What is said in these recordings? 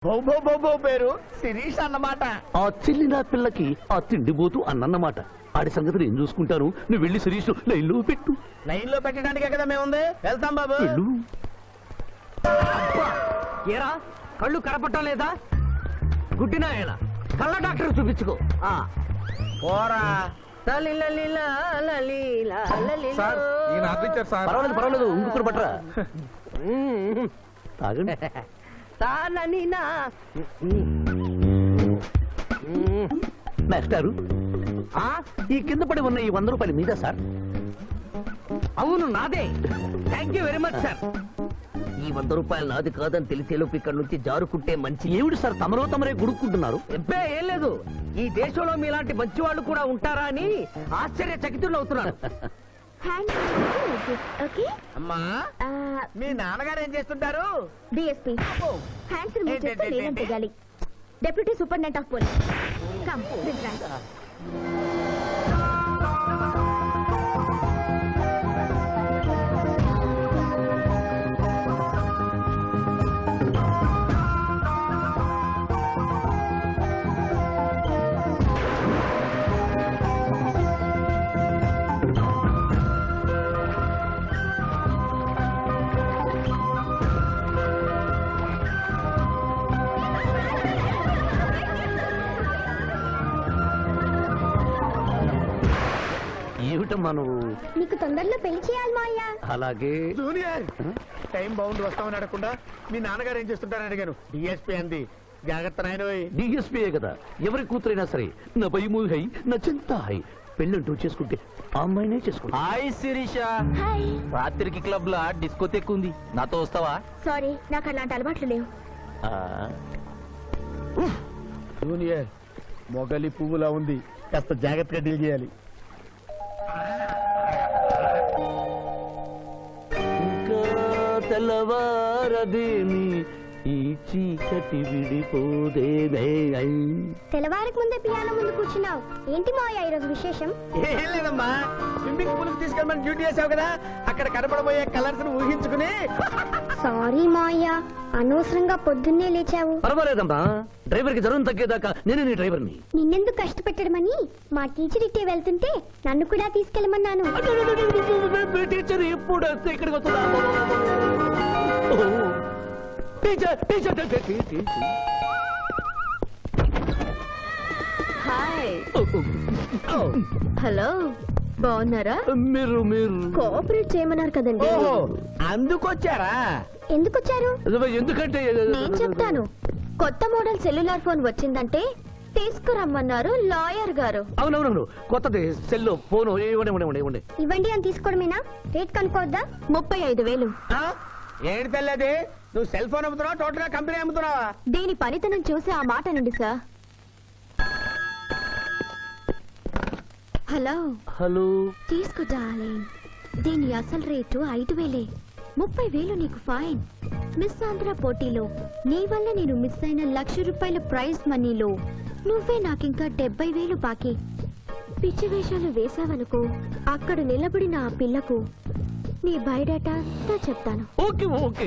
బౌబో పేరు శిరీష్ అన్నమాట. ఆ చెల్లి నా పిల్లకి ఆ తిండిపోతూ అన్నమాట. ఆడి సంగతి నేను చూసుకుంటాను. నువ్వు వెళ్ళి శిరీష్ లైన్లో పెట్టు. లైన్ లో పెట్టడానికే కదా మేముంది. వెళ్తాం బాబు. వెళ్ళు. ఏరా కళ్ళు కనపడటం లేదా? గుడ్డినాయన కళ్ళ డాక్టర్ చూపించుకో. పోరా. పర్వాలేదు పర్వాలేదు, ఇంకొకరు పట్టరా. తాగండి. మాస్టారు, ఈ కింద పడి ఉన్న ఈ 100 రూపాయలు మీద సార్? అవును నాదే. Thank you very much sir. ఈ 100 రూపాయలు నాది కాదని తెలిసేలోపు ఇక్కడ నుంచి జారుకుంటే మంచి. ఏమిటి సార్ తమరో తమరే గుడుక్కుంటున్నారు? ఎబ్బే ఏం లేదు, ఈ దేశంలో మీలాంటి మంచి వాళ్ళు కూడా ఉంటారా అని ఆశ్చర్యచకితులు అవుతున్నాను. అమ్మా, మీ నాన్నగారు ఏం చేస్తుంటారు? డిఎస్పీ హ్యాండ్స్ రిమూవ్ చేస్తే లేదని తెగాలి. Deputy superintendent of police. Come this right. ఏమిటమ్మా నువ్వు? నీకు తొందరలో పెళ్లి చేయాలి మాయా. అలాగే. జూనియర్, టైం బాగుండి వస్తామని అడగకుండా మీ నాన్నగారు ఏం చేస్తుంటారని అడిగాను. డిఎస్పీ అంది. జాగ్రత్త నాయనోయ్. డిఎస్పీయే కదా, ఎవరి కూతురైనా సరే నా భయము హై నా చింత హై. పెళ్ళంటూ చేసుకుంటే ఆ అమ్మాయినే చేసుకుంటా. హాయ్ శిరీష. హాయ్. రాత్రికి క్లబ్ లా డిస్కోతెక్ ఉంది, నాతో వస్తావా? సారీ, నాకు అలాంటి అలవాట్లు లేవు. జూనియర్, మొగలి పువ్వులా ఉంది, కాస్త జాగ్రత్తగా డీల్ చేయాలి. ఇంకా తెల్లవారదేమి ఈ చీకటి విడిపోదేమే. తెల్లవారికి ముందే పియానో ముందు కూర్చున్నావు. ఏంటి మాయా ఈరోజు విశేషం? ఏం లేదమ్మా, స్విమ్మింగ్ పూల్ కి తీసుకెళ్ళమని డ్యూటీ చేసావు కదా, అక్కడ కనపడబోయే కలర్స్ ను ఊహించుకుని. సారీ మాయా, అనవసరంగా పొద్దున్నే లేచావు. పర్వాలేదమ్మా, డ్రైవర్ కి జ్వరం తగ్గేదాకా నేనే నీ డ్రైవర్ని. నిన్నెందుకు కష్టపెట్టడమని మా టీచర్ ఇట్టే వెళ్తుంటే నన్ను కూడా తీసుకెళ్ళమన్నాను. టీచర్ ఎప్పుడు ఇక్కడికి వస్తుందా? Teacher teacher teacher. Hi. Hello, బాగున్నారా? మీరు మీరు కోఆపరేట్ చేయమన్నారు కదండి. ఓహో, అందుకొచ్చారా? ఎందుకు వచ్చారు? ఎందుకంటే నేను చెప్తాను. కొత్త మోడల్ సెల్యులార్ ఫోన్ వచ్చిందంటే తీసుకురమ్మన్నారు లాయర్ గారు. అవునవునవును, కొత్తది సెల్లో ఫోను. ఇవ్వండి. ఇవ్వండి అని తీసుకోవడమేనా? రేట్ కనుక్కోవద్దా? 35,000. ఏంటి తెల్లది, నువ్వు సెల్ ఫోన్ అమ్ముతున్నావా, టోటల్ గా కంపెనీ అమ్ముతున్నావా? దీని పనితనం చూసి ఆ మాట నుండి సార్. Hello hello. తీసుకో డార్లింగ్. దీని అసలు రేటు 5,000. 30,000 నీకు ఫైన్. మిస్ ఆంధ్ర పోటీలో నీ వల్ల నేను మిస్ అయిన ₹1,00,000 ప్రైజ్ మనీలో నువ్వే నాకింకా 70,000 బాకీ. పిచ్చి వేషాలు వేసావనుకో, అక్కడ నిలబడిన ఆ పిల్లకు నీ బయోడేటా అంతా చెప్తాను. ఓకే ఓకే,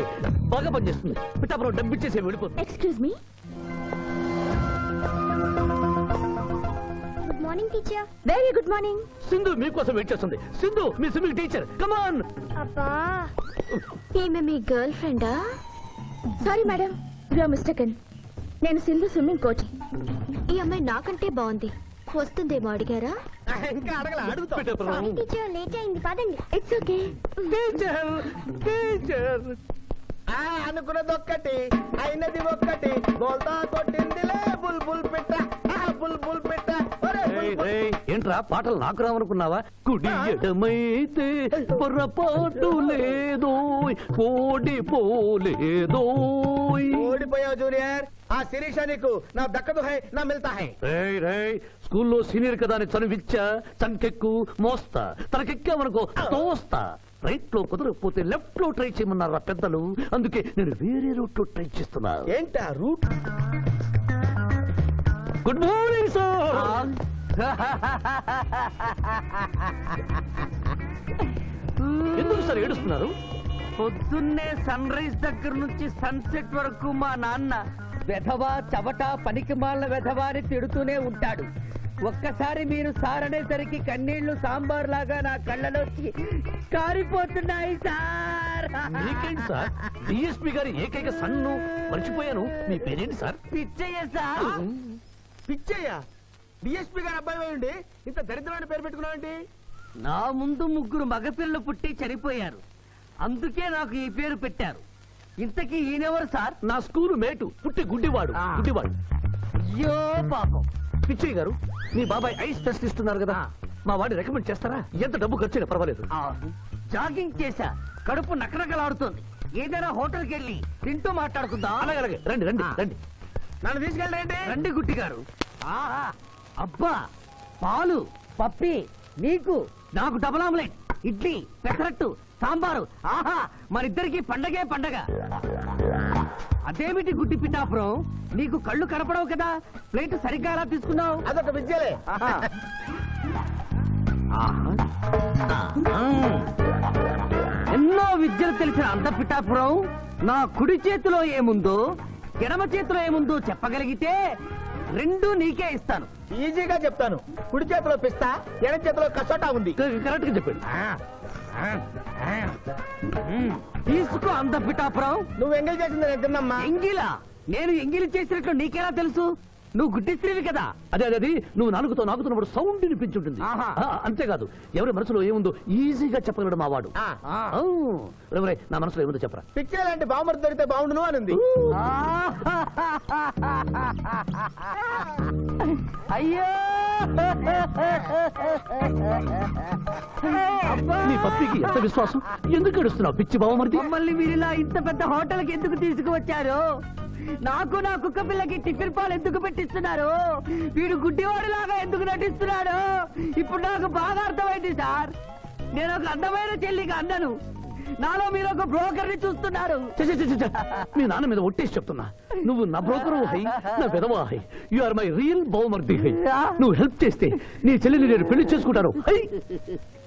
బాగా పనిచేస్తుంది. పిఠాపురం డబ్బిచ్చేసే వెళ్ళిపో. Excuse me. Good morning teacher. Very good morning. Sindhu మీకోసం వెయిట్ చేస్తుంది. సింధు మీ స్విమ్మింగ్ టీచర్, కమ్ ఆన్. అబ్బా, ఈమె మీ గర్ల్ ఫ్రెండా? Sorry madam, you are mistaken. నేను సింధు స్విమ్మింగ్ కోచ్. ఈ అమ్మాయి నాకంటే బాగుంది, వస్తుందేమో అడిగారా? ఇంకా అడగల, అడుగుతా. పిఠాపురం టీచర్ లేట్ అయింది, పదండి. It's okay. Teacher teacher. అనుకున్నది ఒక్కటి, అయినది ఒక్కటి. బోల్తా కొట్టిందిలే బుల్బుల్ పిట్ట, బుల్బుల్ పిట్ట. ఏంట్రా పాటలు నాకు రావనుకున్నావా? కుడి ఎడమైతే పొరపాటు లేదో, ఓడిపోలేదో. ఓడిపోయావు జూనియర్. ఆ శిరీష నీకు నా దక్కదు హై, నా మిల్తా హై. స్కూల్లో సీనియర్ కదా అని చనువిచ్చా, చంకెక్కు మోస్తా, తనకెక్కామనుకో తోస్తా. రైట్ లో కుదరకపోతే లెఫ్ట్ లో ట్రై చేయమన్నారు పెద్దలు, అందుకే నేను వేరే రూట్ లో ట్రై చేస్తున్నా. ఏంటా రూట్? Good morning sir. ఎందుకు సార్ ఏడుస్తున్నారు? పొద్దున్నే సన్ రైజ్ దగ్గర నుంచి సన్సెట్ వరకు మా నాన్న వెధవా చవట పనికిమాలిన వెధవా అని తిడుతూనే ఉంటాడు. ఒక్కసారి మీరు సార్ అనేసరికి కన్నీళ్లు సాంబార్ లాగా నా కళ్ళలోకి కారిపోతున్నాయి సార్. మీకేంటి సార్, డిఎస్పీ గారి ఏకైక సన్ను మర్చిపోయాను. మీ పేరేంటి sir? Pichaiah sir. Pichaiah DSP గారు అబ్బాయి ఉండి ఇంత దరిద్రమైన పేరు పెట్టుకున్నావండి? నా ముందు ముగ్గురు మగపిల్లలు పుట్టి చనిపోయారు, అందుకే నాకు ఈ పేరు పెట్టారు. ఇంతకీ ఈయనెవరు సార్? నా స్కూలు మేటు, పుట్టి గుడ్డివాడు. గుడ్డివాడు. అయ్యో పాపం. పిచ్చయ్య గారు, మీ బాబాయ్ ఐస్ టెస్ట్ ఇస్తున్నారు కదా, మా వాడిని రికమెండ్ చేస్తారా? ఎంత డబ్బు ఖర్చైనా పర్వాలేదు. జాగింగ్ చేశా, కడుపు నకనకలాడుతుంది. ఏదైనా హోటల్కి వెళ్ళి తింటూ మాట్లాడుకుందాం. అలాగే రండి రండి రండి. నన్ను తీసుకెళ్ళండి. రండి గుట్టి గారు. ఆహా, అబ్బా, పాలు పప్పి, నీకు నాకు డబుల్ ఆమ్లెట్, ఇడ్లీ, పెసరట్టు, సాంబారు. ఆహా, మరిద్దరికి పండగే పండగ. అదేమిటి గుడ్డి పిఠాపురం, నీకు కళ్ళు కనపడవు కదా, ప్లేట్ సరిగ్గా ఎలా తీసుకున్నావు? అదొక విద్యలే. ఎన్నో విద్యలు తెలిసిన అంత పిఠాపురం నా కుడి చేతిలో ఏముందో ఎడమ చేతిలో ఏముందో చెప్పగలిగితే రెండు నీకే ఇస్తాను. ఈజీగా చెప్తాను. కుడి చేతిలో పిస్తా, ఎడం చేతిలో కసోటా ఉంది. కరెక్ట్ గా చెప్పండి. తీసుకో అంత పిఠాపురం. నువ్వు ఎంగేజ్ చేసింది నేను తిన్నమ్మా. ఎంగిలా? నేను ఎంగిలి చేసినట్లు నీకెలా తెలుసు? నువ్వు గుడ్డిస్త్రీవి కదా. అదే నువ్వు నాలుగుతో నాకుతున్నప్పుడు సౌండ్ వినిపించుంటుంది. ఆహా. అంతేకాదు, ఎవరి మనసులో ఏముందో ఈజీగా చెప్పగలడు మా వాడు. నా మనసులో ఏముందో చెప్పరా? పిక్చర్ లాంటి బాంబర్ దొరికితే బాగుండును అని ఉంది. అయ్యో నీ పప్పికి ఎంత విశ్వాసం? ఎందుకు ఏడుస్తున్నావు పిచ్చి బావమరిది? మమ్మల్ని వీరిలా ఇంత పెద్ద హోటల్కి ఎందుకు తీసుకువచ్చారు? నాకు నా కుక్క పిల్లకి టిఫిన్ పాలు ఎందుకు పెట్టిస్తున్నారు? వీడు గుడ్డివాడిలాగా ఎందుకు నటిస్తున్నాడు? ఇప్పుడు నాకు బాగా అర్థమైంది సార్. నేను ఒక అందమైన చెల్లికి అన్నను, నాలో మీరు ఒక బ్రోకర్ ని చూస్తున్నారు. మీ నాన్న మీద ఒట్టేసి చెప్తున్నా, నువ్వు నా బ్రోకరు హై, నా విధవా హై. యు ఆర్ మై రియల్ బహుమర్ది హై. నువ్వు హెల్ప్ చేస్తే నీ చెల్లిని నేను పెళ్లి చేసుకుంటాను.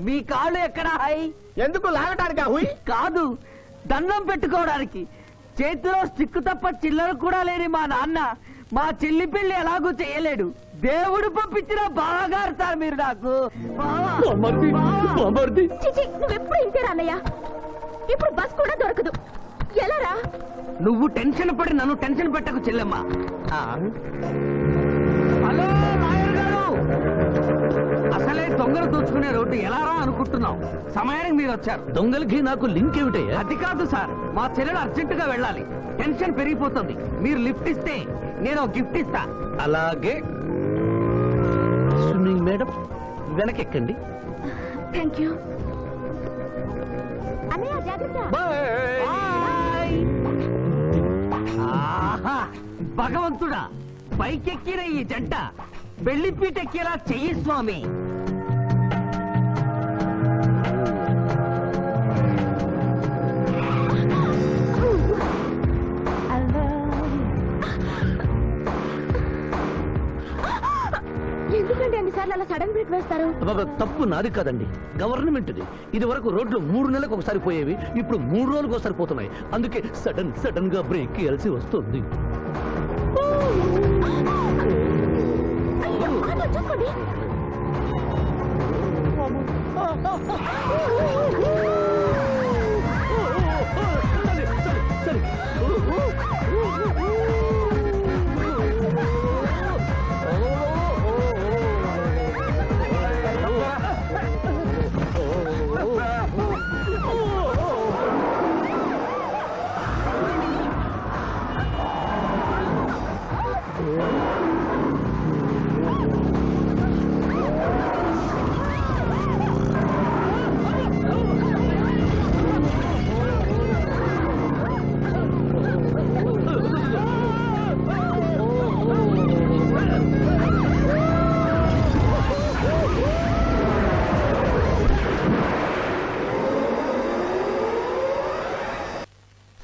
మీ కాళ్ళు ఎక్కడా హై? ఎందుకు లాగటానికి? హుయ్ కాదు, దండం పెట్టుకోవడానికి. చేతిలో స్టిక్ తప్ప చిల్లర కూడా లేని మా నాన్న మా చెల్లి పెళ్లి ఎలాగూ చేయలేడు. దేవుడు పంపించిన బాగా సార్ మీరు నాకు. నువ్వెప్పుడు ఇంతేరా అన్నయ్య? ఇప్పుడు బస్ కూడా దొరకదు, ఎలా రా? నువ్వు టెన్షన్ పడి నన్ను టెన్షన్ పెట్టకు చెల్లెమ్మా. హలో లాయర్ గారు, అసలే దొంగలు దోచుకునే రోడ్డు ఎలా రా అనుకుంటున్నావు? సమయానికి మీరు వచ్చారు. దొంగలకి నాకు లింక్ ఏమిటయ్యా? అది కాదు సార్, మా చెల్లెలు అర్జెంటుగా వెళ్ళాలి. టెన్షన్ పెరిగిపోతుంది. మీరు లిఫ్ట్ ఇస్తే నేను గిఫ్ట్ ఇస్తా. అలాగే. స్విమ్మింగ్ మేడం, వెనకెక్కండి. థ్యాంక్ యూ అన్నయ్య. జాగ్రత్త. బాయ్. ఆహా, భగవంతుడా, పైకెక్కిన ఈ జంట బెల్లిపీటెక్కేలా చెయ్యి స్వామి. ఎందుకంటే అన్నిసార్లు అలా సడన్ బ్రేక్ వేస్తారు? తప్పు నాది కాదండి, గవర్నమెంట్ది. ఇది వరకు రోడ్లు 3 నెలలకు ఒకసారి పోయేవి, ఇప్పుడు 3 రోజులకు ఒకసారి పోతున్నాయి. అందుకే సడన్ గా బ్రేక్ వేయాల్సి వస్తుంది. అయ్యో, ఆటో చూసుకోండి.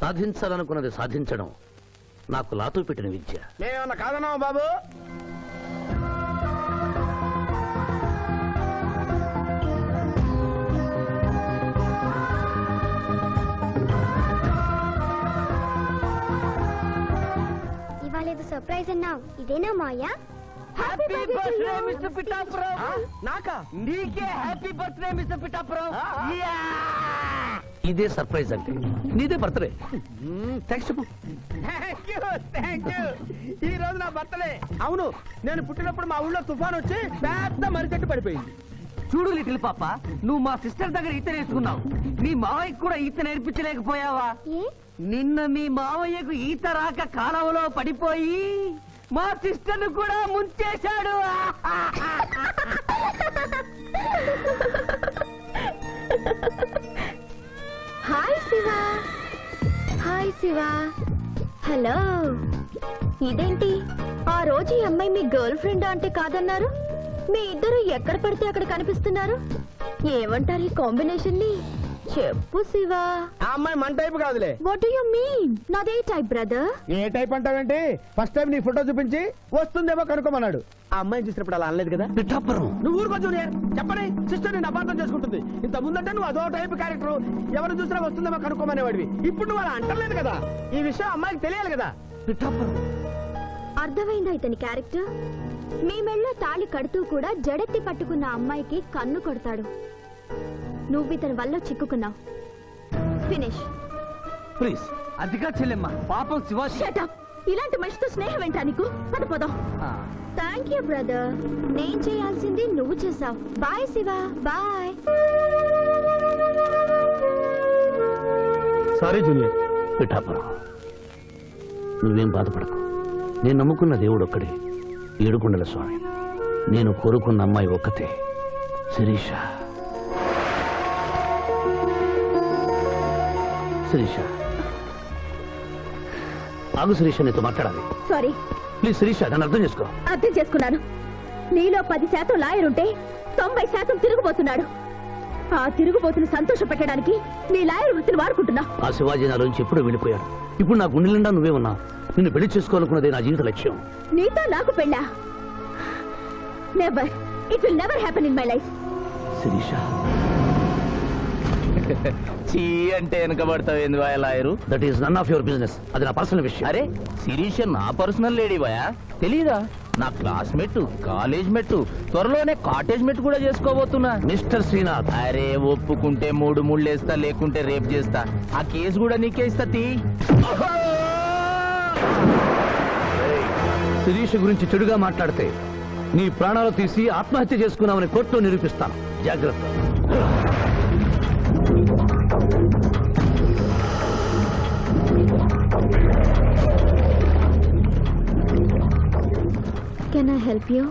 సాధించాలనుకున్నది సాధించడం నాకు లాతో పెట్టిన విద్య. మేమన్నా కాదన్నావా బాబు? ఇవాళ ఏదో సర్ప్రైజ్ అన్నావు ఇదేనా మాయా హ్యాపీ బర్త్డే మిస్టర్ పిఠాపురం. నాకా? నీకే హ్యాపీ బర్త్డే మిస్టర్ పిఠాపురం. ఇదే సర్ప్రైజ్ అంటే నీదే బర్త్డే. థ్యాంక్స్ చెప్పు. Thank you. ఈ రోజు నా బర్త్డే. అవును, నేను పుట్టినప్పుడు మా ఊళ్ళో తుఫాన్ వచ్చి పెద్ద మరిచెట్టు పడిపోయింది. చూడు లిటిల్ పాప, నువ్వు మా సిస్టర్ దగ్గర ఈత నేర్చుకున్నావు. మీ మావయ్యకు కూడా ఈత నేర్పించలేకపోయావా? ఏ నిన్న మీ మావయ్యకు ఈత రాక కాలువలో పడిపోయి మా సిస్టర్ ను కూడా ముంచేశాడు. Hi Shiva. Hi Shiva. Hello. ఇదేంటి ఆ రోజు ఈ అమ్మాయి మీ గర్ల్ ఫ్రెండ్ అంటే కాదన్నారు? మీ ఇద్దరు ఎక్కడ పడితే అక్కడ కనిపిస్తున్నారు. ఏమంటారు ఈ కాంబినేషన్ ని? చెప్పు శివ. ఆ అమ్మాయి మన టైప్ కాదులే. What do you mean? నాదే టైప్ బ్రదర్. ఏ టైప్ అంటావేంటి? ఫస్ట్ టైం నీ ఫోటో చూపించి వస్తుందేమో కనుక్కోమన్నాడు. ఆ అమ్మాయిని చూసినప్పుడు అలా అనలేదు కదా. పిఠాపురం నువ్వు ఊరుకో జూనియర్. చెప్పని సిస్టర్ నేను అపార్థం చేసుకుంటుంది. ఇంత ముందంటే నువ్వు అదో టైప్ క్యారెక్టర్, ఎవరు చూసినా వస్తుందేమో కనుక్కోమనేవాడివి. ఇప్పుడు నువ్వు అలా అంటలేదు కదా. ఈ విషయం అమ్మాయికి తెలియాలి కదా. పిఠాపురం అర్థమైందా ఇతని క్యారెక్టర్? మీ మెళ్ళో తాళి కడుతూ కూడా జడెత్తి పట్టుకున్న అమ్మాయికి కన్ను కొడతాడు. నువ్వు ఇతని వల్ల చిక్కుకున్నావు. ఫినిష్. ప్లీజ్. అదిగా చెల్లెమ్మ, పాపం శివ. Shut up. ఇలాంటి మనిషితో స్నేహం ఏంటా నీకు? పద పోదాం. Thank you brother. నేను చేయాల్సింది నువ్వు చేసావు. Bye Shiva. Bye. Sorry junior. Pithapuram నువ్వేం బాధపడకు. నేను నమ్ముకున్న దేవుడు ఒక్కడే, ఏడుకొండల స్వామి. నేను కోరుకున్న అమ్మాయి ఒక్కతే, శిరీష. శిరీష ఆగు. శిరీష నీతో మాట్లాడాలి. సారీ. ప్లీజ్ శిరీష, నన్ను అర్థం చేసుకో. అర్థం చేసుకున్నాను. నీలో 10% లాయర్ ఉంటే 90% తిరుగుబోతున్నాడు. ఆ తిరుగుబోతును సంతోష పెట్టడానికి నీ లాయర్ వృత్తిని వాడుకుంటున్నా. ఆ శివాజీ నాలోంచి ఎప్పుడూ వెళ్ళిపోయాడు. ఇప్పుడు నా గుండె నిండా నువ్వే ఉన్నావు. నిన్ను పెళ్లి చేసుకోవాలనుకున్నదే నా జీవిత లక్ష్యం. నీతో నాకు పెళ్ళా? Never. It will never happen in my life. Shirisha చీ అంటే వెనకబడతావు ఏంది బాయ్ lawyer? That is none of your business. అది నా పర్సనల్ విషయం. అరే శిరీష నా పర్సనల్ లేడీ బాయా, తెలీదా? నా క్లాస్మేట్, కాలేజ్ మెట్టు, త్వరలోనే కాటేజ్ మెట్ కూడా చేసుకోబోతున్నా. మిస్టర్ శ్రీనాథ్, అరే ఒప్పుకుంటే 3 ముళ్ళేస్తా, లేకుంటే రేపు చేస్తా. ఆ కేసు కూడా నీకే ఇస్తా. తీ. శిరీష గురించి చెడుగా మాట్లాడితే నీ ప్రాణాలు తీసి ఆత్మహత్య చేసుకున్నామని కోర్టులో నిరూపిస్తాను. జాగ్రత్త. Can I help you?